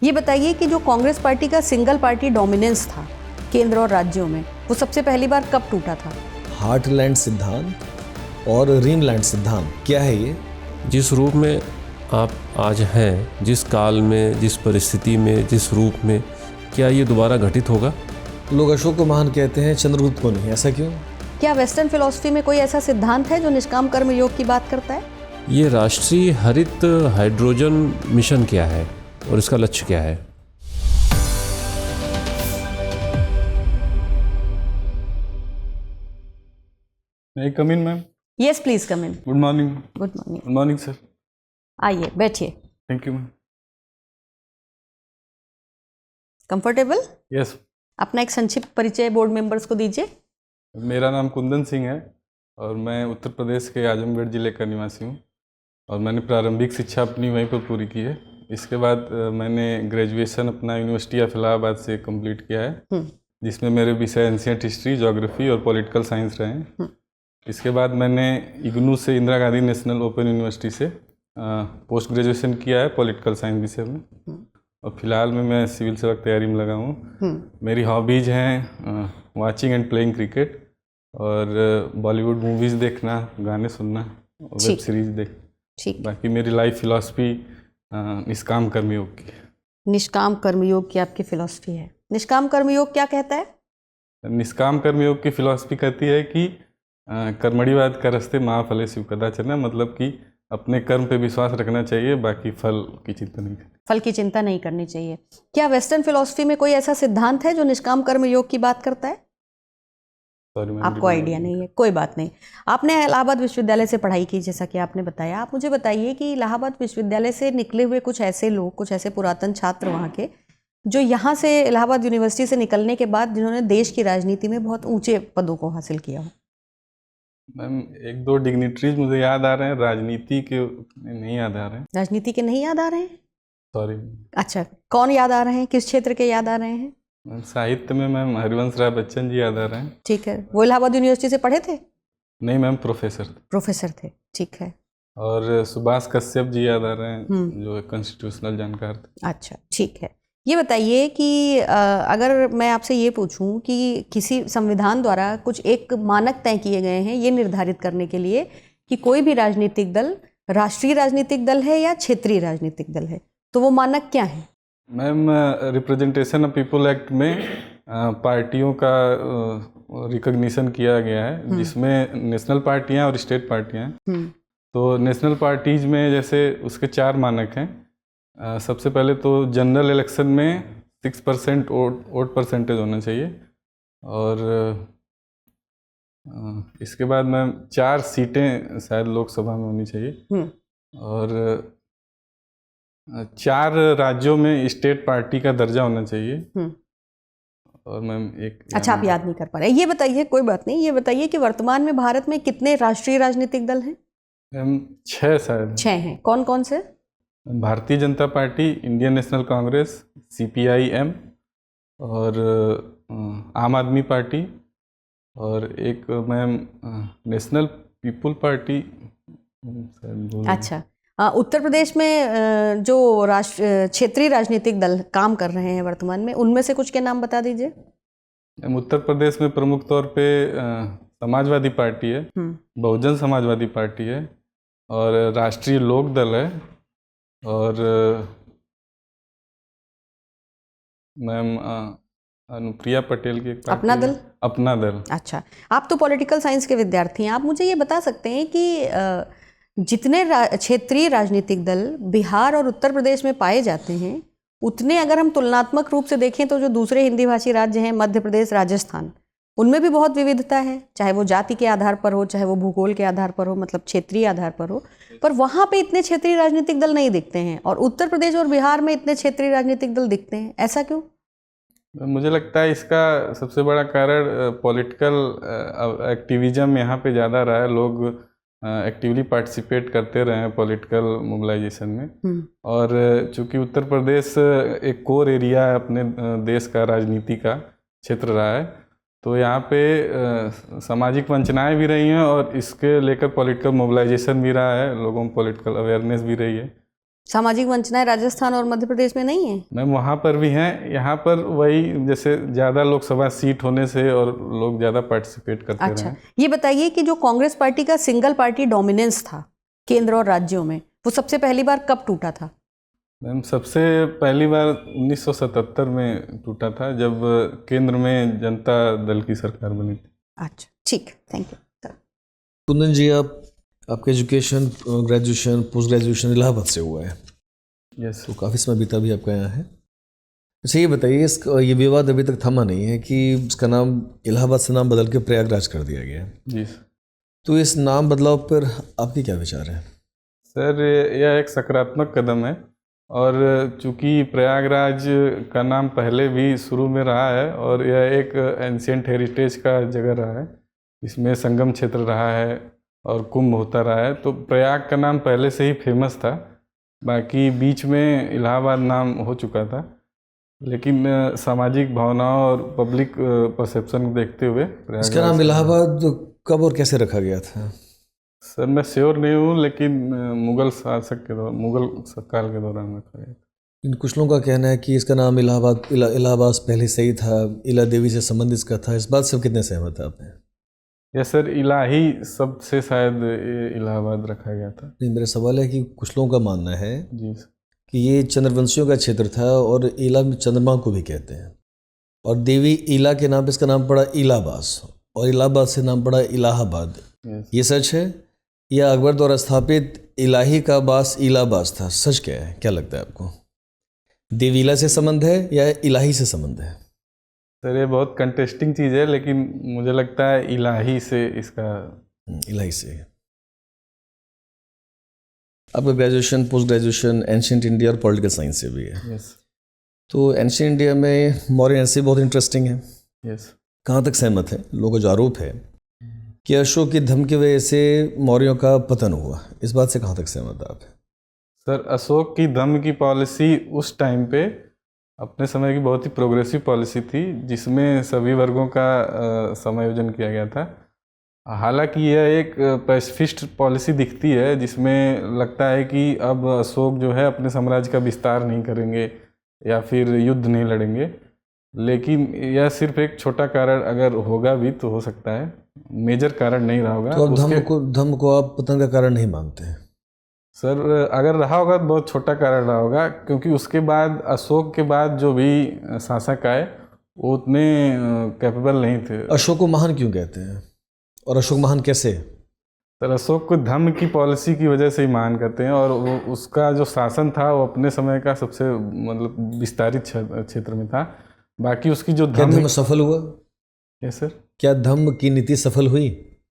ये बताइए कि जो कांग्रेस पार्टी का सिंगल पार्टी डोमिनेंस था केंद्र और राज्यों में, वो सबसे पहली बार कब टूटा था? हार्टलैंड सिद्धांत और रीनलैंड सिद्धांत, क्या है ये? जिस रूप में आप आज हैं, जिस काल में, जिस परिस्थिति में, जिस रूप में, क्या ये दोबारा घटित होगा? लोग अशोक को महान कहते हैं, चंद्रगुप्त को नहीं, ऐसा क्यों? क्या वेस्टर्न फिलॉसफी में कोई ऐसा सिद्धांत है जो निष्काम कर्म योग की बात करता है? ये राष्ट्रीय हरित हाइड्रोजन मिशन क्या है और इसका लक्ष्य क्या है? मैं come in ma'am. Yes please come in. Good morning. Good morning. Good morning sir. आइए बैठिए। Thank you ma'am. Comfortable? Yes. अपना एक संक्षिप्त परिचय बोर्ड मेंबर्स को दीजिए। मेरा नाम कुंदन सिंह है और मैं उत्तर प्रदेश के आजमगढ़ ज़िले का निवासी हूँ और मैंने प्रारंभिक शिक्षा अपनी वहीं पर पूरी की है। इसके बाद मैंने ग्रेजुएशन अपना यूनिवर्सिटी ऑफ इलाहाबाद से कंप्लीट किया है, जिसमें मेरे विषय एंशिएंट हिस्ट्री, ज्योग्राफी और पॉलिटिकल साइंस रहे हैं। इसके बाद मैंने इग्नू से, Indira Gandhi national open university से पोस्ट ग्रेजुएशन किया है पॉलिटिकल साइंस विषय में और फिलहाल में मैं सिविल सेवा की तैयारी में लगा हूँ। मेरी हॉबीज़ हैं वाचिंग एंड प्लेइंग क्रिकेट और बॉलीवुड मूवीज़ देखना, गाने सुनना और वेब सीरीज़ देखना। बाकी मेरी लाइफ फिलॉसफी निष्काम कर्मयोग की। निष्काम कर्मयोग की आपकी फिलॉसफी है। निष्काम कर्मयोग क्या कहता है? निष्काम कर्मयोग की फिलॉसफी कहती है कि कर्मणिवाद का रस्ते महाफले शिव कदाचन, मतलब कि अपने कर्म पे विश्वास रखना चाहिए, बाकी फल की चिंता नहीं करनी। फल की चिंता नहीं करनी चाहिए। क्या वेस्टर्न फिलॉसफी में कोई ऐसा सिद्धांत है जो निष्काम कर्म योग की बात करता है? आपको आइडिया नहीं है, कोई बात नहीं। आपने इलाहाबाद विश्वविद्यालय से पढ़ाई की, जैसा कि आपने बताया। आप मुझे बताइए कि इलाहाबाद विश्वविद्यालय से निकले हुए कुछ ऐसे लोग, कुछ ऐसे पुरातन छात्र वहाँ के, जो यहाँ से इलाहाबाद यूनिवर्सिटी से निकलने के बाद जिन्होंने देश की राजनीति में बहुत ऊंचे पदों को हासिल किया हो। मैम एक दो डिग्निटरीज मुझे याद आ रहे हैं, राजनीति के नहीं याद आ रहे हैं। राजनीति के नहीं याद आ रहे हैं? सॉरी। अच्छा, कौन याद आ रहे हैं? किस क्षेत्र के याद आ रहे हैं? साहित्य में मैम हरिवंश राय बच्चन जी याद आ रहे हैं। ठीक है। वो इलाहाबाद यूनिवर्सिटी से पढ़े थे? नहीं मैम, प्रोफेसर थे। प्रोफेसर थे, ठीक है। और सुभाष कश्यप जी याद आ रहे हैं, जो कॉन्स्टिट्यूशनल जानकार थे। अच्छा, ठीक है। ये बताइए कि अगर मैं आपसे ये पूछूं कि किसी संविधान द्वारा कुछ एक मानक तय किए गए हैं ये निर्धारित करने के लिए कि कोई भी राजनीतिक दल राष्ट्रीय राजनीतिक दल है या क्षेत्रीय राजनीतिक दल है, तो वो मानक क्या है? Ma'am representation of people act में पार्टियों का रिकॉग्निशन किया गया है, जिसमें नेशनल पार्टियां और स्टेट पार्टियां हैं। तो नेशनल पार्टीज में जैसे उसके 4 मानक हैं। सबसे पहले तो जनरल इलेक्शन में 6% वोट परसेंटेज होना चाहिए और इसके बाद मैम 4 सीटें शायद लोकसभा में होनी चाहिए और 4 राज्यों में स्टेट पार्टी का दर्जा होना चाहिए। और मैम एक, अच्छा, आप याद नहीं कर पा रहे। ये बताइए, कोई बात नहीं। ये बताइए कि वर्तमान में भारत में कितने राष्ट्रीय राजनीतिक दल हैं? मैम 6 शायद। 6 हैं। कौन कौन से? Bharatiya Janata party, Indian national Congress, CPIM और आम आदमी पार्टी और एक मैम नेशनल पीपल पार्टी। अच्छा, उत्तर प्रदेश में जो क्षेत्रीय राजनीतिक दल काम कर रहे हैं वर्तमान में, उनमें से कुछ के नाम बता दीजिए। उत्तर प्रदेश में प्रमुख तौर पे समाजवादी पार्टी है, बहुजन समाजवादी पार्टी है और राष्ट्रीय लोक दल है और मैम अनुप्रिया पटेल की एक पार्टी अपना दल। अपना दल। अच्छा, आप तो पॉलिटिकल साइंस के विद्यार्थी हैं। आप मुझे ये बता सकते हैं कि जितने क्षेत्रीय राजनीतिक दल बिहार और उत्तर प्रदेश में पाए जाते हैं, उतने अगर हम तुलनात्मक रूप से देखें तो जो दूसरे हिंदी भाषी राज्य हैं, मध्य प्रदेश, राजस्थान, उनमें भी बहुत विविधता है, चाहे वो जाति के आधार पर हो, चाहे वो भूगोल के आधार पर हो, मतलब क्षेत्रीय आधार पर हो। पर वहाँ पे इतने क्षेत्रीय राजनीतिक दल नहीं दिखते हैं और उत्तर प्रदेश और बिहार में इतने क्षेत्रीय राजनीतिक दल दिखते हैं। ऐसा क्यों? मुझे लगता है इसका सबसे बड़ा कारण पॉलिटिकल एक्टिविज्म यहाँ पे ज़्यादा रहा है। लोग एक्टिवली पार्टिसिपेट करते रहे हैं पॉलिटिकल मोबिलाइजेशन में और चूँकि उत्तर प्रदेश एक कोर एरिया है अपने देश का, राजनीति का क्षेत्र रहा है, तो यहाँ पे सामाजिक वंचनाएं भी रही हैं और इसके लेकर पॉलिटिकल मोबिलाइजेशन भी रहा है, लोगों में पॉलिटिकल अवेयरनेस भी रही है। सामाजिक वंचनाएं राजस्थान और मध्य प्रदेश में नहीं है? मैम वहाँ पर भी हैं, यहाँ पर वही जैसे ज़्यादा लोकसभा सीट होने से और लोग ज़्यादा पार्टिसिपेट करते रहे अच्छा, हैं। ये बताइए कि जो कांग्रेस पार्टी का सिंगल पार्टी डोमिनेंस था केंद्र और राज्यों में, वो सबसे पहली बार कब टूटा था? मैम सबसे पहली बार 1977 में टूटा था, जब केंद्र में जनता दल की सरकार बनी थी। अच्छा, ठीक, थैंक यू। कुंदन जी, आपका education, graduation, post graduation Allahabad से हुआ है, यस। तो काफ़ी समय बीता भी आपका यहाँ है। अच्छा, ये बताइए, ये विवाद अभी तक थमा नहीं है कि इसका नाम इलाहाबाद से नाम बदल के प्रयागराज कर दिया गया है, जी तो इस नाम बदलाव पर आपके क्या विचार हैं? सर, यह एक सकारात्मक कदम है, और चूंकि प्रयागराज का नाम पहले भी शुरू में रहा है और यह एक एंशियंट हेरिटेज का जगह रहा है, इसमें संगम क्षेत्र रहा है और कुंभ होता रहा है, तो प्रयाग का नाम पहले से ही फेमस था। बाकी बीच में इलाहाबाद नाम हो चुका था, लेकिन सामाजिक भावनाओं और पब्लिक परसेप्शन को देखते हुए इसका नाम इलाहाबाद कब और कैसे रखा गया था? सर मैं श्योर नहीं हूँ, लेकिन मुगल शासक के दौरान, मुगल काल के दौरान रखा गया था। कुछ लोगों का कहना है कि इसका नाम इलाहाबाद पहले से ही था, इला देवी से संबंधित इसका था। इस बात से कितने सहमत है आपने? यह सर इलाही शब्द से शायद इलाहाबाद रखा गया था। नहीं, मेरा सवाल है कि कुछ लोगों का मानना है जी कि ये चंद्रवंशियों का क्षेत्र था और इला में चंद्रमा को भी कहते हैं, और देवी इला के नाम पे इसका नाम पड़ा इलाहाबाद, और इलाहाबाद से नाम पड़ा इलाहाबाद। यस। ये सच है या अकबर द्वारा स्थापित इलाही का बास इलाहाबाद था? सच क्या है, क्या लगता है आपको? देवीला से संबंध है या इलाही से संबंध है? सर ये बहुत कंटेस्टिंग चीज़ है, लेकिन मुझे लगता है इलाही से इसका। इलाही से। आपका graduation, post graduation ancient India और पॉलिटिकल साइंस से भी है। यस। तो एंशिएंट इंडिया में मौर्य हिस्ट्री बहुत इंटरेस्टिंग है। यस। कहाँ तक सहमत है? लोगों का जो आरोप है कि अशोक की धम्म की वजह से मौर्यों का पतन हुआ, इस बात से कहाँ तक सहमत आप हैं? सर अशोक की धम्म की पॉलिसी उस टाइम पे अपने समय की बहुत ही प्रोग्रेसिव पॉलिसी थी, जिसमें सभी वर्गों का समायोजन किया गया था। हालांकि यह एक पैसिफिस्ट पॉलिसी दिखती है, जिसमें लगता है कि अब अशोक जो है अपने साम्राज्य का विस्तार नहीं करेंगे या फिर युद्ध नहीं लड़ेंगे, लेकिन यह सिर्फ एक छोटा कारण अगर होगा भी तो हो सकता है, मेजर कारण नहीं रहा होगा। तो आप धम्म को आप पतन का कारण नहीं मानते हैं? सर अगर रहा होगा तो बहुत छोटा कारण रहा होगा, क्योंकि उसके बाद अशोक के बाद जो भी शासक आए वो उतने कैपेबल नहीं थे। अशोक को महान क्यों कहते हैं, और अशोक महान कैसे? सर अशोक को धम्म की पॉलिसी की वजह से ही महान कहते हैं, और वो उसका जो शासन था वो अपने समय का सबसे मतलब विस्तारित क्षेत्र में था। बाकी उसकी जो धम्म सफल हुआ? Yes sir. क्या धम्म की नीति सफल हुई?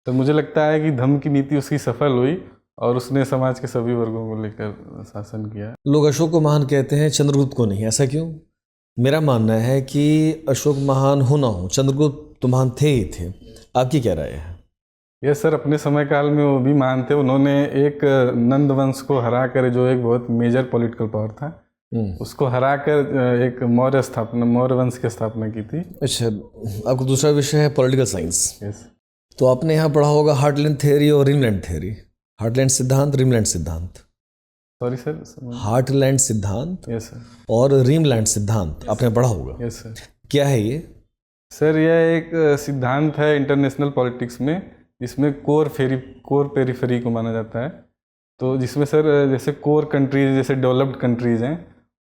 तो मुझे लगता है कि धम्म की नीति उसकी सफल हुई और उसने समाज के सभी वर्गों को लेकर शासन किया। लोग अशोक को महान कहते हैं, चंद्रगुप्त को नहीं, ऐसा क्यों? मेरा मानना है कि अशोक महान हो ना हो, चंद्रगुप्त तो महान थे ही थे। आपकी क्या राय है? यस सर, अपने समय काल में वो भी महान थे। उन्होंने एक नंद वंश को हरा कर, जो एक बहुत मेजर पॉलिटिकल पावर था, उसको हरा कर एक मौर्य वंश की स्थापना की थी। अच्छा, आपका दूसरा विषय है पॉलिटिकल साइंस। यस। तो आपने यहाँ पढ़ा होगा हार्टलैंड थ्योरी और रीमलैंड थ्योरी। हार्टलैंड सिद्धांत, रीमलैंड सिद्धांत। Sorry sir. हार्टलैंड सिद्धांत यस सर और रीमलैंड सिद्धांत आपने पढ़ा होगा। Yes sir. क्या है ये? सर यह एक सिद्धांत है इंटरनेशनल पॉलिटिक्स में, जिसमें कोर पेरिफेरी को माना जाता है। तो जिसमें सर जैसे कोर कंट्रीज, जैसे डेवलप्ड कंट्रीज हैं,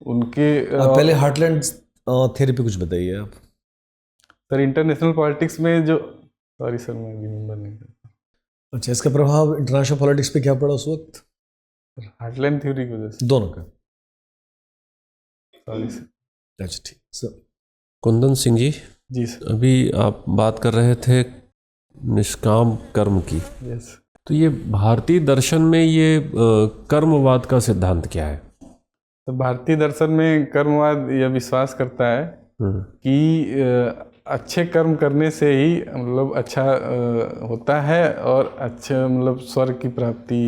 उनके पहले हार्टलैंड थ्योरी पे कुछ बताइए आप। सर इंटरनेशनल पॉलिटिक्स में जो, सॉरी सर मैं रिमेंबर नहीं करता। अच्छा, इसका प्रभाव इंटरनेशनल पॉलिटिक्स पे क्या पड़ा उस वक्त? हार्टलैंड थ्योरी की वजह से। दोनों का? Sorry sir. अच्छा ठीक सर। कुंदन सिंह जी, जी सर। अभी आप बात कर रहे थे निष्काम कर्म की। यस। तो ये भारतीय दर्शन में ये कर्मवाद का सिद्धांत क्या है? तो भारतीय दर्शन में कर्मवाद यह विश्वास करता है कि अच्छे कर्म करने से ही मतलब अच्छा होता है, और अच्छे मतलब स्वर्ग की प्राप्ति।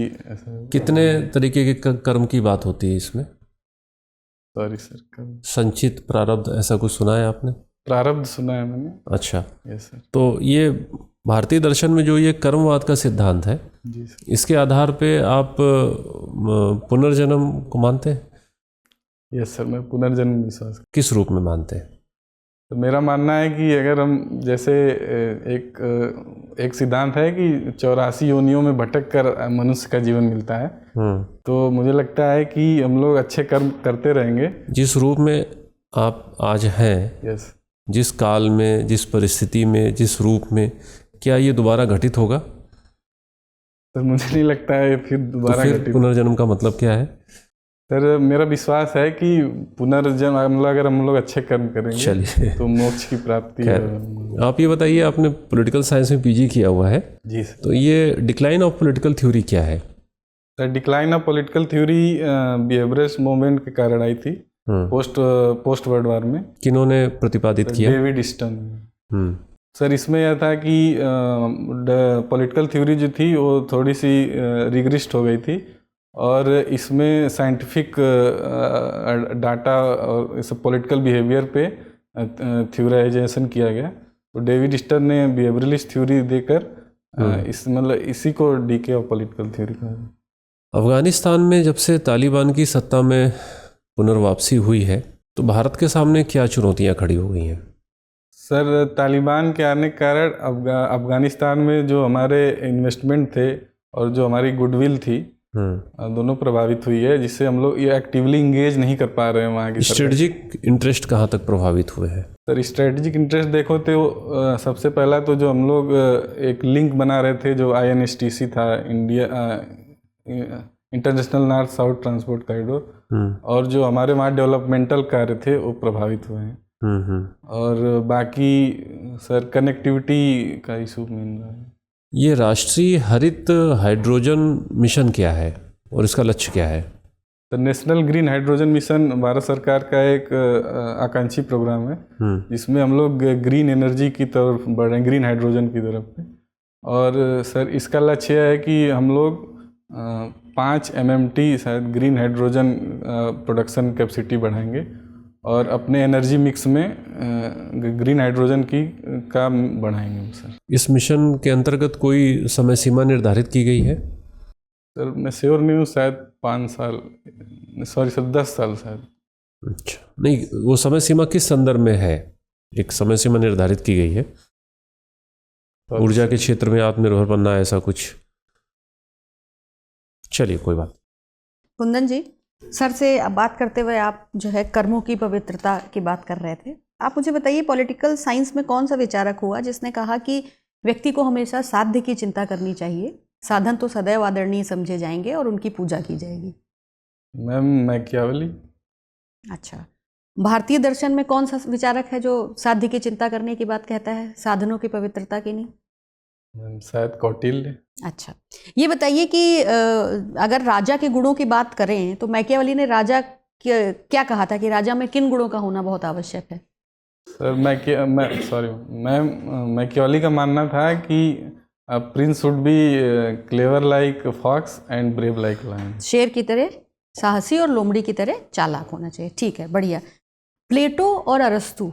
कितने तरीके के कर्म की बात होती है इसमें? सॉरी सर, कर्म संचित, प्रारब्ध, ऐसा कुछ सुना है आपने? प्रारब्ध सुना है मैंने। अच्छा। Yes sir. तो ये भारतीय दर्शन में जो ये कर्मवाद का सिद्धांत है, जी सर। इसके आधार पे आप पुनर्जन्म को मानते हैं? यस सर, मैं पुनर्जन्म विश्वास करता किस रूप में मानते हैं? हूं। तो मेरा मानना है कि अगर हम जैसे एक सिद्धांत है कि 84 योनियों में भटक कर मनुष्य का जीवन मिलता है, तो मुझे लगता है कि हम लोग अच्छे कर्म करते रहेंगे। जिस रूप में आप आज हैं, यस जिस काल में, जिस परिस्थिति में, जिस रूप में, क्या ये दोबारा घटित होगा? सर, मुझे नहीं लगता है फिर तो दोबारा फिर घटित। पुनर्जन्म का मतलब क्या है? सर, मेरा विश्वास है कि पुनर्जन्म अगर हम लोग अच्छे कर्म करेंगे चलिए, तो मोक्ष की प्राप्ति खैर, है। आप ये बताइए, आपने पॉलिटिकल साइंस में पीजी किया हुआ है, जी सर। तो ये डिक्लाइन ऑफ पॉलिटिकल थ्योरी क्या है? Sir, decline of political theory behaviourist movement के कारण आई थी पोस्ट वर्ल्ड वार में। किन्होंने प्रतिपादित किया? David stern. सर, इसमें यह था कि पॉलिटिकल थ्योरी जो थी वो थोड़ी सी रिग्रेस्ट हो गई थी और इसमें साइंटिफिक डाटा और इस पॉलिटिकल बिहेवियर पे थ्योराइजेशन किया गया। तो डेविड स्टर्न ने बिहेवियरलिस्ट थ्योरी देकर इसी को डीके ऑफ पॉलिटिकल थ्योरी कहा। अफगानिस्तान में जब से तालिबान की सत्ता में पुनर्वापसी हुई है, तो भारत के सामने क्या चुनौतियां खड़ी हो गई हैं? सर, तालिबान के आने के कारण अफगानिस्तान में जो हमारे इन्वेस्टमेंट थे और जो हमारी गुडविल थी, दोनों प्रभावित हुई है, जिससे हम लोग ये एक्टिवली इंगेज नहीं कर पा रहे हैं वहाँ की। स्ट्रेटेजिक इंटरेस्ट कहाँ तक प्रभावित हुए हैं? सर, स्ट्रेटेजिक इंटरेस्ट देखो तो सबसे पहला तो जो हम लोग एक लिंक बना रहे थे, जो INSTC था, international north south transport corridor, और जो हमारे वहाँ डेवलपमेंटल कार्य थे वो प्रभावित हुए हैं। और बाकी सर कनेक्टिविटी का इशू मेन रहा है। ये राष्ट्रीय हरित हाइड्रोजन मिशन क्या है और इसका लक्ष्य क्या है? तो national green hydrogen mission Bharat सरकार का एक आकांक्षी प्रोग्राम है, जिसमें हम लोग ग्रीन एनर्जी की तरफ बढ़ रहे हैं, ग्रीन हाइड्रोजन की तरफ पे। और सर, इसका लक्ष्य है कि हम लोग 5 MMT शायद ग्रीन हाइड्रोजन प्रोडक्शन कैपेसिटी बढ़ाएंगे और अपने एनर्जी मिक्स में ग्रीन हाइड्रोजन की का बढ़ाएंगे। सर, इस मिशन के अंतर्गत कोई समय सीमा निर्धारित की गई है? सर, मैं श्योर नहीं हूँ, शायद 5 साल, सॉरी सर 10 साल शायद। अच्छा, नहीं, वो समय सीमा किस संदर्भ में है? एक समय सीमा निर्धारित की गई है, ऊर्जा के क्षेत्र में आत्मनिर्भर बनना, ऐसा कुछ? चलिए, कोई बात। कुंदन जी, सर से अब बात करते हुए आप जो है कर्मों की पवित्रता की बात कर रहे थे। आप मुझे बताइए, पॉलिटिकल साइंस में कौन सा विचारक हुआ जिसने कहा कि व्यक्ति को हमेशा साध्य की चिंता करनी चाहिए, साधन तो सदैव आदरणीय समझे जाएंगे और उनकी पूजा की जाएगी? Ma'am, Machiavelli. अच्छा, भारतीय दर्शन में कौन सा विचारक है जो साध्य की चिंता करने की बात कहता है, साधनों की पवित्रता की नहीं? शायद कौटिल्य। अच्छा, ये बताइए कि अगर राजा के गुणों की बात करें तो मैकियावेली ने राजा क्या कहा था कि राजा में किन गुणों का होना बहुत आवश्यक है? सर, मैकियावेली का मानना था कि prince should be clever like fox and brave like lion. शेर की तरह साहसी और लोमड़ी की तरह चालाक होना चाहिए। ठीक है, बढ़िया। प्लेटो और अरस्तु,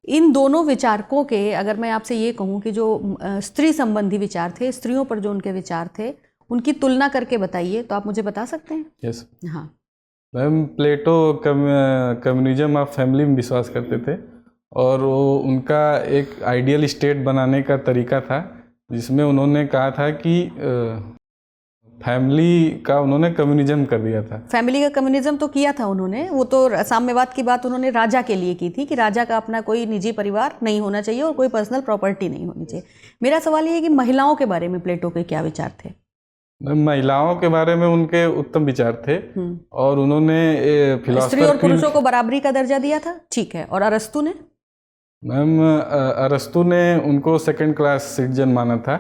इन दोनों विचारकों के अगर मैं आपसे ये कहूँ कि जो स्त्री संबंधी विचार थे, स्त्रियों पर जो उनके विचार थे, उनकी तुलना करके बताइए, तो आप मुझे बता सकते हैं? यस हाँ ma'am, Plato communism of family में विश्वास करते थे और वो उनका एक आइडियल स्टेट बनाने का तरीका था, जिसमें उन्होंने कहा था कि फैमिली का उन्होंने कम्युनिज्म कर दिया था। फैमिली का कम्युनिज्म तो किया था उन्होंने, वो तो साम्यवाद की बात उन्होंने राजा के लिए की थी कि राजा का अपना कोई निजी परिवार नहीं होना चाहिए और कोई पर्सनल प्रॉपर्टी नहीं होनी चाहिए। मेरा सवाल ये है कि महिलाओं के बारे में प्लेटो के क्या विचार थे? महिलाओं के बारे में उनके उत्तम विचार थे और उन्होंने स्त्री और पुरुषों को बराबरी का दर्जा दिया था। ठीक है, और अरस्तु ने? मैम, अरस्तु ने उनको सेकंड क्लास सिटीजन माना था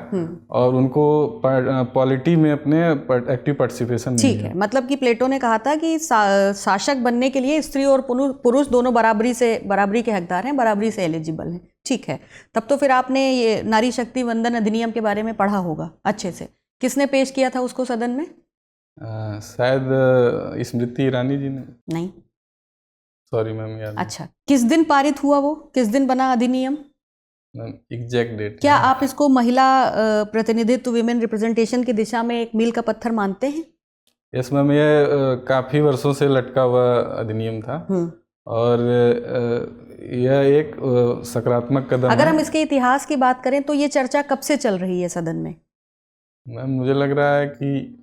और उनको पॉलिटी में अपने एक्टिव पार्टिसिपेशन। ठीक है, मतलब कि प्लेटो ने कहा था कि शासक बनने के लिए स्त्री और पुरुष दोनों बराबरी के हकदार हैं, बराबरी से एलिजिबल हैं। ठीक है, तब तो फिर आपने ये नारी शक्ति वंदन अधिनियम के बारे में पढ़ा होगा अच्छे से। किसने पेश किया था उसको सदन में? शायद स्मृति ईरानी जी ने। नहीं, सॉरी मैम, याद। अच्छा, किस दिन पारित हुआ वो, किस दिन बना अधिनियम? एग्जैक्ट डेट क्या आप इसको महिला प्रतिनिधित्व, विमेन रिप्रेजेंटेशन की दिशा में एक मील का पत्थर मानते हैं? यस मैम, ये काफ़ी वर्षों से लटका हुआ अधिनियम था और यह एक सकारात्मक कदम अगर है। हम इसके इतिहास की बात करें तो ये चर्चा कब से चल रही है सदन में? मैम मुझे लग रहा है कि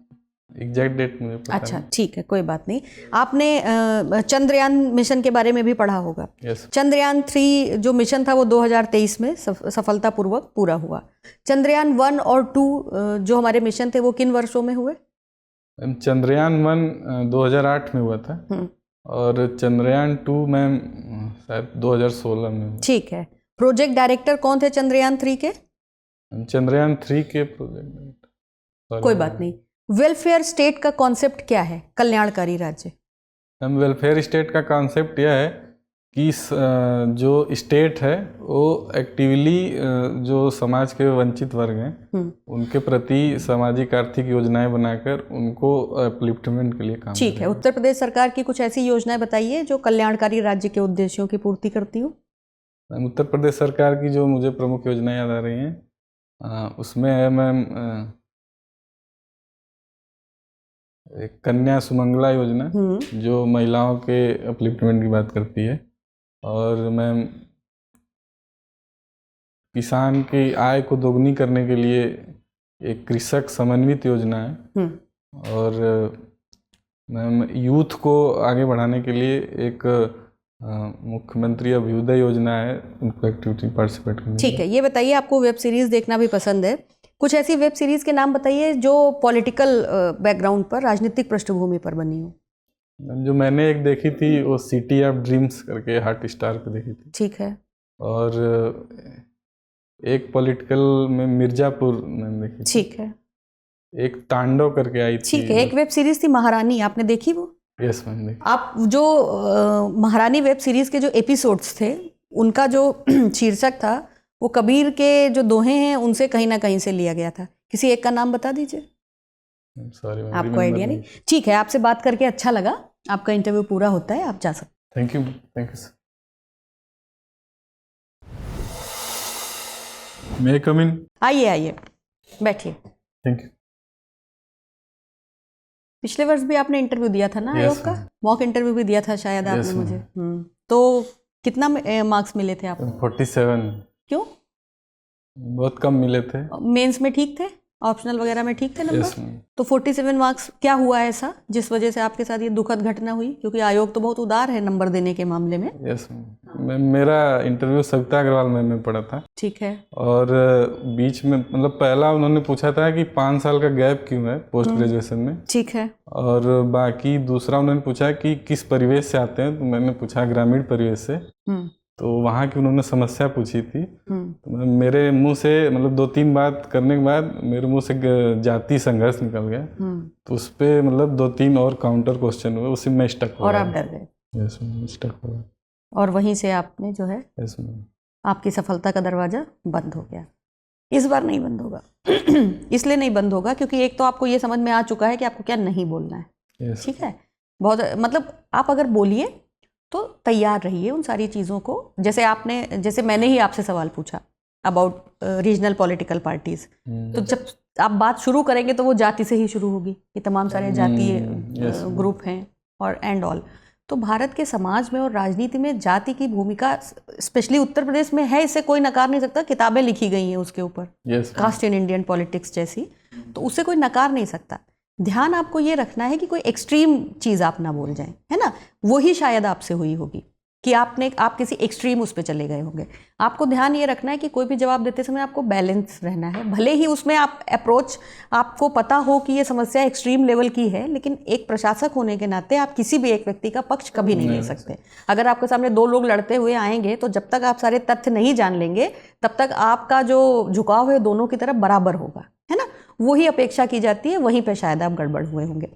एग्जैक्ट डेट मुझे पता अच्छा, ठीक है, कोई बात नहीं। आपने चंद्रयान मिशन के बारे में भी पढ़ा होगा। यस। चंद्रयान 3 जो मिशन था वो 2023 में सफलतापूर्वक पूरा हुआ। चंद्रयान 1 और 2 जो हमारे मिशन थे वो किन वर्षों में हुए? मैम चंद्रयान 1 2008 में हुआ था और चंद्रयान 2 मैम शायद 2016 में हुआ। ठीक है। प्रोजेक्ट डायरेक्टर कौन थे चंद्रयान 3 के? चंद्रयान 3 के प्रोजेक्ट डायरेक्टर। कोई बात नहीं। वेलफेयर स्टेट का कॉन्सेप्ट क्या है? कल्याणकारी राज्य। मैम वेलफेयर स्टेट का कॉन्सेप्ट यह है कि जो स्टेट है वो एक्टिवली जो समाज के वंचित वर्ग हैं उनके प्रति सामाजिक आर्थिक योजनाएं बनाकर उनको अपलिफ्टमेंट के लिए काम ठीक है। उत्तर प्रदेश सरकार की कुछ ऐसी योजनाएं बताइए जो कल्याणकारी राज्य के उद्देश्यों की पूर्ति करती हो। मैम उत्तर प्रदेश सरकार की जो मुझे प्रमुख योजनाएं याद आ रही हैं उसमें है मैम एक कन्या सुमंगला योजना जो महिलाओं के अपलिफ्टमेंट की बात करती है और मैम किसान की आय को दोगुनी करने के लिए एक कृषक समन्वित योजना है और मैम यूथ को आगे बढ़ाने के लिए एक मुख्यमंत्री अभ्युदय योजना है, उनको एक्टिविटी पार्टिसिपेट करने। ठीक है, ये बताइए, आपको वेब सीरीज देखना भी पसंद है, कुछ ऐसी वेब सीरीज के नाम बताइए जो पॉलिटिकल बैकग्राउंड पर, राजनीतिक पृष्ठभूमि पर बनी हो। जो मैंने एक देखी थी वो सिटी ऑफ ड्रीम्स करके हॉट स्टार पे देखी थी। ठीक है। और एक पॉलिटिकल में मिर्जापुर मैंने देखी। ठीक है। एक तांडव करके आई थी। ठीक है। एक वेब सीरीज थी महारानी, आपने देखी वो? यस मैम देखी। आप जो महारानी वेब सीरीज के जो एपिसोड्स थे उनका जो शीर्षक था वो कबीर के जो दोहे हैं उनसे कहीं ना कहीं से लिया गया था। किसी एक का नाम बता दीजिए। सॉरी मैम, आपको आइडिया नहीं? ठीक है, आपसे बात करके अच्छा लगा। आपका इंटरव्यू पूरा होता है, आप जा सकते। Thank you sir. May come in? आइए बैठिए। Thank you. पिछले वर्ष भी आपने इंटरव्यू दिया था ना आयोग का? मॉक इंटरव्यू भी दिया था शायद आपने मुझे। तो कितना मार्क्स मिले थे आपको? 47। क्यों? बहुत कम मिले थे। मेंस में ठीक थे? ऑप्शनल वगैरह में ठीक थे नंबर? Yes ma'am. तो 47 मार्क्स, क्या हुआ ऐसा जिस वजह से आपके साथ ये दुखद घटना हुई? क्योंकि आयोग तो बहुत उदार है नंबर देने के मामले में। यस मैम, मेरा इंटरव्यू सविता अग्रवाल मैम में पड़ा था। ठीक है। और बीच में मतलब पहला उन्होंने पूछा था कि 5 साल का गैप क्यों है पोस्ट ग्रेजुएशन में। ठीक है। और बाकी दूसरा उन्होंने पूछा कि किस परिवेश से आते हैं, तो मैंने पूछा ग्रामीण परिवेश से। तो वहाँ की उन्होंने समस्या पूछी थी। तो मेरे मुंह से मतलब 2-3 बात करने के बाद मेरे मुंह से जाति संघर्ष निकल गया। तो उस पर मतलब 2-3 और काउंटर क्वेश्चन हुए, उसी में स्टक हो और आप डर गए? यस मैम, स्टक हो गया। और वहीं से आपने जो है, यस मैम, आपकी सफलता का दरवाजा बंद हो गया। इस बार नहीं बंद होगा। इसलिए नहीं बंद होगा क्योंकि एक तो आपको ये समझ में आ चुका है कि आपको क्या नहीं बोलना है। ठीक है। बहुत मतलब आप अगर बोलिए तो तैयार रहिए उन सारी चीज़ों को। जैसे मैंने ही आपसे सवाल पूछा अबाउट रीजनल पॉलिटिकल पार्टीज, तो जब आप बात शुरू करेंगे तो वो जाति से ही शुरू होगी कि तमाम सारे जातीय ग्रुप हैं और एंड ऑल। तो भारत के समाज में और राजनीति में जाति की भूमिका स्पेशली उत्तर प्रदेश में है, इससे कोई नकार नहीं सकता। किताबें लिखी गई हैं उसके ऊपर, कास्ट इन इंडियन पॉलिटिक्स जैसी, तो उससे कोई नकार नहीं सकता। ध्यान आपको ये रखना है कि कोई एक्सट्रीम चीज़ आप ना बोल जाएं, है ना। वही शायद आपसे हुई होगी कि आप किसी एक्सट्रीम उस पर चले गए होंगे। आपको ध्यान ये रखना है कि कोई भी जवाब देते समय आपको बैलेंस रहना है। भले ही उसमें आप अप्रोच, आपको पता हो कि ये समस्या एक्सट्रीम लेवल की है, लेकिन एक प्रशासक होने के नाते आप किसी भी एक व्यक्ति का पक्ष कभी नहीं ले सकते। अगर आपके सामने 2 लोग लड़ते हुए आएंगे तो जब तक आप सारे तथ्य नहीं जान लेंगे तब तक आपका जो झुकाव है दोनों की तरफ बराबर होगा, है ना। वही अपेक्षा की जाती है, वहीं पे शायद आप गड़बड़ हुए होंगे।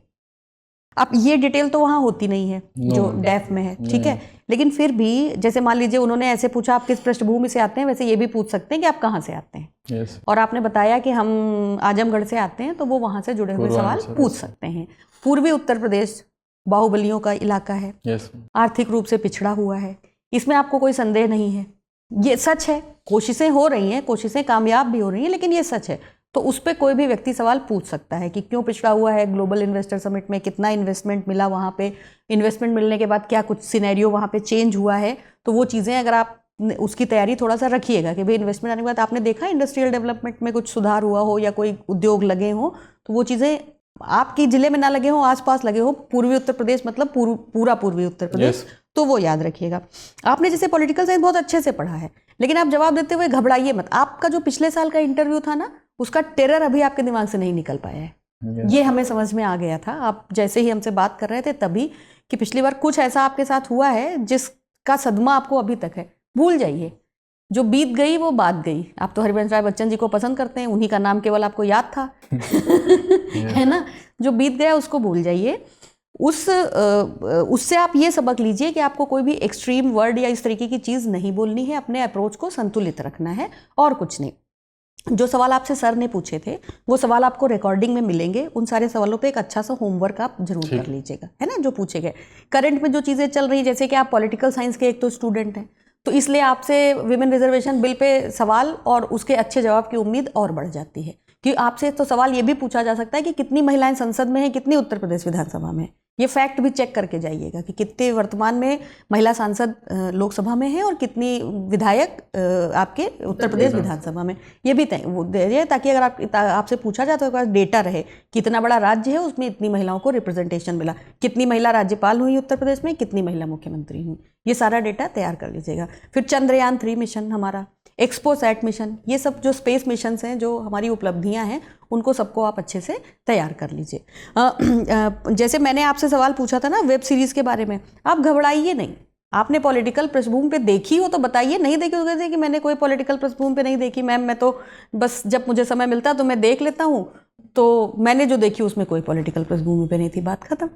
अब ये डिटेल तो वहाँ होती नहीं है जो डेफ में है, ठीक है। लेकिन फिर भी जैसे मान लीजिए उन्होंने ऐसे पूछा आप किस पृष्ठभूमि से आते हैं, वैसे ये भी पूछ सकते हैं कि आप कहाँ से आते हैं। और आपने बताया कि हम आजमगढ़ से आते हैं, तो वो वहाँ से जुड़े हुए सवाल पूछ सकते हैं। पूर्वी उत्तर प्रदेश बाहुबलियों का इलाका है, आर्थिक रूप से पिछड़ा हुआ है, इसमें आपको कोई संदेह नहीं है। ये सच है, कोशिशें हो रही हैं, कोशिशें कामयाब भी हो रही हैं, लेकिन ये सच है। तो उस पर कोई भी व्यक्ति सवाल पूछ सकता है कि क्यों पिछड़ा हुआ है ग्लोबल इन्वेस्टर समिट में, कितना इन्वेस्टमेंट मिला वहाँ पे, इन्वेस्टमेंट मिलने के बाद क्या कुछ सिनेरियो वहाँ पे चेंज हुआ है। तो वो चीज़ें अगर आप उसकी तैयारी थोड़ा सा रखिएगा कि भाई इन्वेस्टमेंट आने के बाद आपने देखा इंडस्ट्रियल डेवलपमेंट में कुछ सुधार हुआ हो या कोई उद्योग लगे हो, तो वो चीज़ें आपके ज़िले में ना लगे हो, आसपास लगे हो, पूर्वी उत्तर प्रदेश मतलब पूरा पूर्वी उत्तर प्रदेश, तो वो याद रखिएगा। आपने जैसे पॉलिटिकल साइंस बहुत अच्छे से पढ़ा है, लेकिन आप जवाब देते हुए घबराइए मत। आपका जो पिछले साल का इंटरव्यू था ना, उसका टेरर अभी आपके दिमाग से नहीं निकल पाया है। ये हमें समझ में आ गया था आप जैसे ही हमसे बात कर रहे थे तभी, कि पिछली बार कुछ ऐसा आपके साथ हुआ है जिसका सदमा आपको अभी तक है। भूल जाइए, जो बीत गई वो बात गई। आप तो हरिवंश राय बच्चन जी को पसंद करते हैं, उन्हीं का नाम केवल आपको याद था है ना। जो बीत गया उसको भूल जाइए। उससे आप ये सबक लीजिए कि आपको कोई भी एक्सट्रीम वर्ड या इस तरीके की चीज़ नहीं बोलनी है, अपने अप्रोच को संतुलित रखना है और कुछ नहीं। जो सवाल आपसे सर ने पूछे थे वो सवाल आपको रिकॉर्डिंग में मिलेंगे, उन सारे सवालों पे एक अच्छा सा होमवर्क आप जरूर कर लीजिएगा, है ना, जो पूछे गए। करंट में जो चीज़ें चल रही, जैसे कि आप पॉलिटिकल साइंस के एक तो स्टूडेंट हैं, तो इसलिए आपसे विमेन रिजर्वेशन बिल पे सवाल और उसके अच्छे जवाब की उम्मीद और बढ़ जाती है। कि आपसे तो सवाल ये भी पूछा जा सकता है कि कितनी महिलाएं संसद में हैं, कितनी उत्तर प्रदेश विधानसभा में। ये फैक्ट भी चेक करके जाइएगा कि कितने वर्तमान में महिला सांसद लोकसभा में हैं और कितनी विधायक आपके उत्तर प्रदेश विधानसभा में। ये भी वो दे, ताकि अगर आपसे पूछा जाए तो आपके पास डेटा रहे कि इतना बड़ा राज्य है, उसमें इतनी महिलाओं को रिप्रेजेंटेशन मिला, कितनी महिला राज्यपाल हुई उत्तर प्रदेश में, कितनी महिला मुख्यमंत्री हुई। ये सारा डेटा तैयार कर लीजिएगा। फिर चंद्रयान 3 मिशन हमारा, एक्सपोसैट मिशन, ये सब जो स्पेस मिशंस हैं, जो हमारी उपलब्धियां हैं, उनको सबको आप अच्छे से तैयार कर लीजिए। जैसे मैंने आपसे सवाल पूछा था ना वेब सीरीज़ के बारे में, आप घबराइए नहीं। आपने पॉलिटिकल पृष्ठभूमि पे देखी हो तो बताइए, नहीं देखी हो कहते कि मैंने कोई पॉलिटिकल पृष्ठभूमि पे नहीं देखी मैम, मैं तो बस जब मुझे समय मिलता तो मैं देख लेता हूँ, तो मैंने जो देखी उसमें कोई पॉलिटिकल पृष्ठभूमि पे नहीं थी, बात खत्म।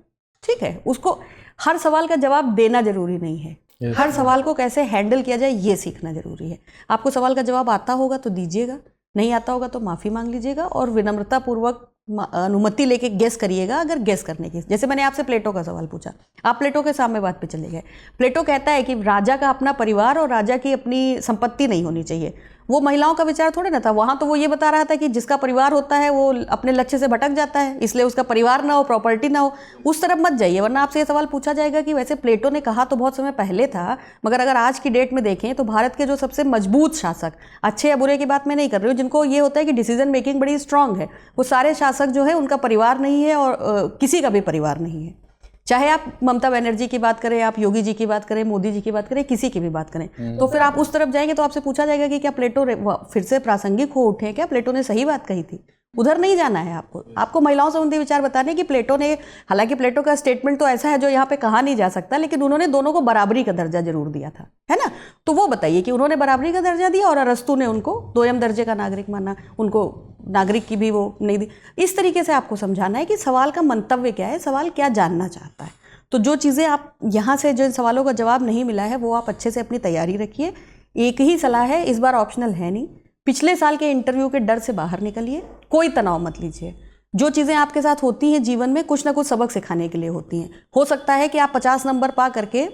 ठीक है, उसको हर सवाल का जवाब देना जरूरी नहीं है। हर सवाल को कैसे हैंडल किया जाए ये सीखना जरूरी है। आपको सवाल का जवाब आता होगा तो दीजिएगा, नहीं आता होगा तो माफ़ी मांग लीजिएगा और विनम्रतापूर्वक अनुमति लेके गेस करिएगा। अगर गेस करने की, जैसे मैंने आपसे प्लेटो का सवाल पूछा, आप प्लेटो के सामने बात पे चले गए। प्लेटो कहता है कि राजा का अपना परिवार और राजा की अपनी संपत्ति नहीं होनी चाहिए। वो महिलाओं का विचार थोड़े ना था वहाँ, तो वो ये बता रहा था कि जिसका परिवार होता है वो अपने लक्ष्य से भटक जाता है, इसलिए उसका परिवार ना हो, प्रॉपर्टी ना हो। उस तरफ मत जाइए, वरना आपसे ये सवाल पूछा जाएगा कि वैसे प्लेटो ने कहा तो बहुत समय पहले था, मगर अगर आज की डेट में देखें तो भारत के जो सबसे मजबूत शासक, अच्छे या बुरे की बात मैं नहीं कर रही हूँ, जिनको ये होता है कि डिसीजन मेकिंग बड़ी स्ट्रांग है, वो सारे शासक जो है उनका परिवार नहीं है और किसी का भी परिवार नहीं है। चाहे आप ममता बनर्जी की बात करें, आप योगी जी की बात करें, मोदी जी की बात करें, किसी की भी बात करें, तो फिर आप उस तरफ जाएंगे तो आपसे पूछा जाएगा कि क्या प्लेटो फिर से प्रासंगिक हो उठे, क्या प्लेटो ने सही बात कही थी। उधर नहीं जाना है आपको महिलाओं से उनके विचार बताने की। प्लेटो ने, हालांकि प्लेटो का स्टेटमेंट तो ऐसा है जो यहाँ पे कहा नहीं जा सकता, लेकिन उन्होंने दोनों को बराबरी का दर्जा जरूर दिया था, है ना। तो वो बताइए कि उन्होंने बराबरी का दर्जा दिया और अरस्तु ने उनको दोयम दर्जे का नागरिक माना, उनको नागरिक की भी वो नहीं दी। इस तरीके से आपको समझाना है कि सवाल का मंतव्य क्या है, सवाल क्या जानना चाहता है। तो जो चीज़ें आप यहाँ से, जो सवालों का जवाब नहीं मिला है, वो आप अच्छे से अपनी तैयारी रखिए। एक ही सलाह है, इस बार ऑप्शनल है नहीं। पिछले साल के इंटरव्यू के डर से बाहर निकलिए, कोई तनाव मत लीजिए। जो चीज़ें आपके साथ होती हैं जीवन में, कुछ ना कुछ सबक सिखाने के लिए होती हैं। हो सकता है कि आप 50 नंबर पा करके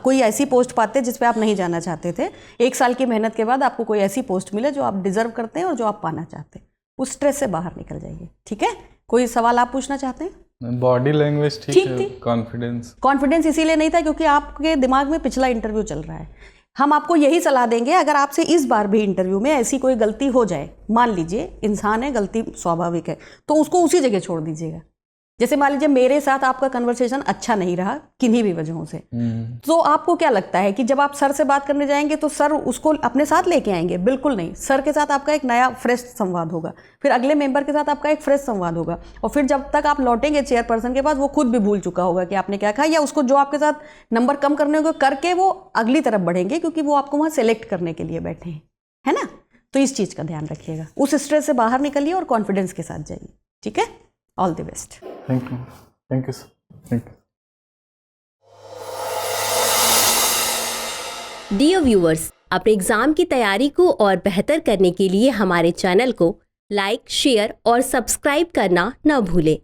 कोई ऐसी पोस्ट पाते जिस पे आप नहीं जाना चाहते थे। 1 साल की मेहनत के बाद आपको कोई ऐसी पोस्ट मिले जो आप डिजर्व करते हैं और जो आप पाना चाहते हैं। उस स्ट्रेस से बाहर निकल जाइए, ठीक है। कोई सवाल आप पूछना चाहते हैं? बॉडी लैंग्वेज ठीक है, कॉन्फिडेंस इसीलिए नहीं था क्योंकि आपके दिमाग में पिछला इंटरव्यू चल रहा है। हम आपको यही सलाह देंगे, अगर आपसे इस बार भी इंटरव्यू में ऐसी कोई गलती हो जाए, मान लीजिए इंसान है, गलती स्वाभाविक है, तो उसको उसी जगह छोड़ दीजिएगा। जैसे मान लीजिए मेरे साथ आपका कन्वर्सेशन अच्छा नहीं रहा किन्हीं भी वजहों से, तो आपको क्या लगता है कि जब आप सर से बात करने जाएंगे तो सर उसको अपने साथ लेके आएंगे? बिल्कुल नहीं। सर के साथ आपका एक नया फ्रेश संवाद होगा, फिर अगले मेंबर के साथ आपका एक फ्रेश संवाद होगा, और फिर जब तक आप लौटेंगे चेयरपर्सन के पास, वो खुद भी भूल चुका होगा कि आपने क्या कहा, या उसको जो आपके साथ नंबर कम करने होंगे करके वो अगली तरफ बढ़ेंगे, क्योंकि वो आपको वहाँ सेलेक्ट करने के लिए बैठे हैं, है ना। तो इस चीज़ का ध्यान रखिएगा, उस स्ट्रेस से बाहर निकलिए और कॉन्फिडेंस के साथ जाइए, ठीक है। All the best. Thank you sir, thank you. Dear viewers, अपने एग्जाम की तैयारी को और बेहतर करने के लिए हमारे चैनल को लाइक, शेयर और सब्सक्राइब करना न भूलें।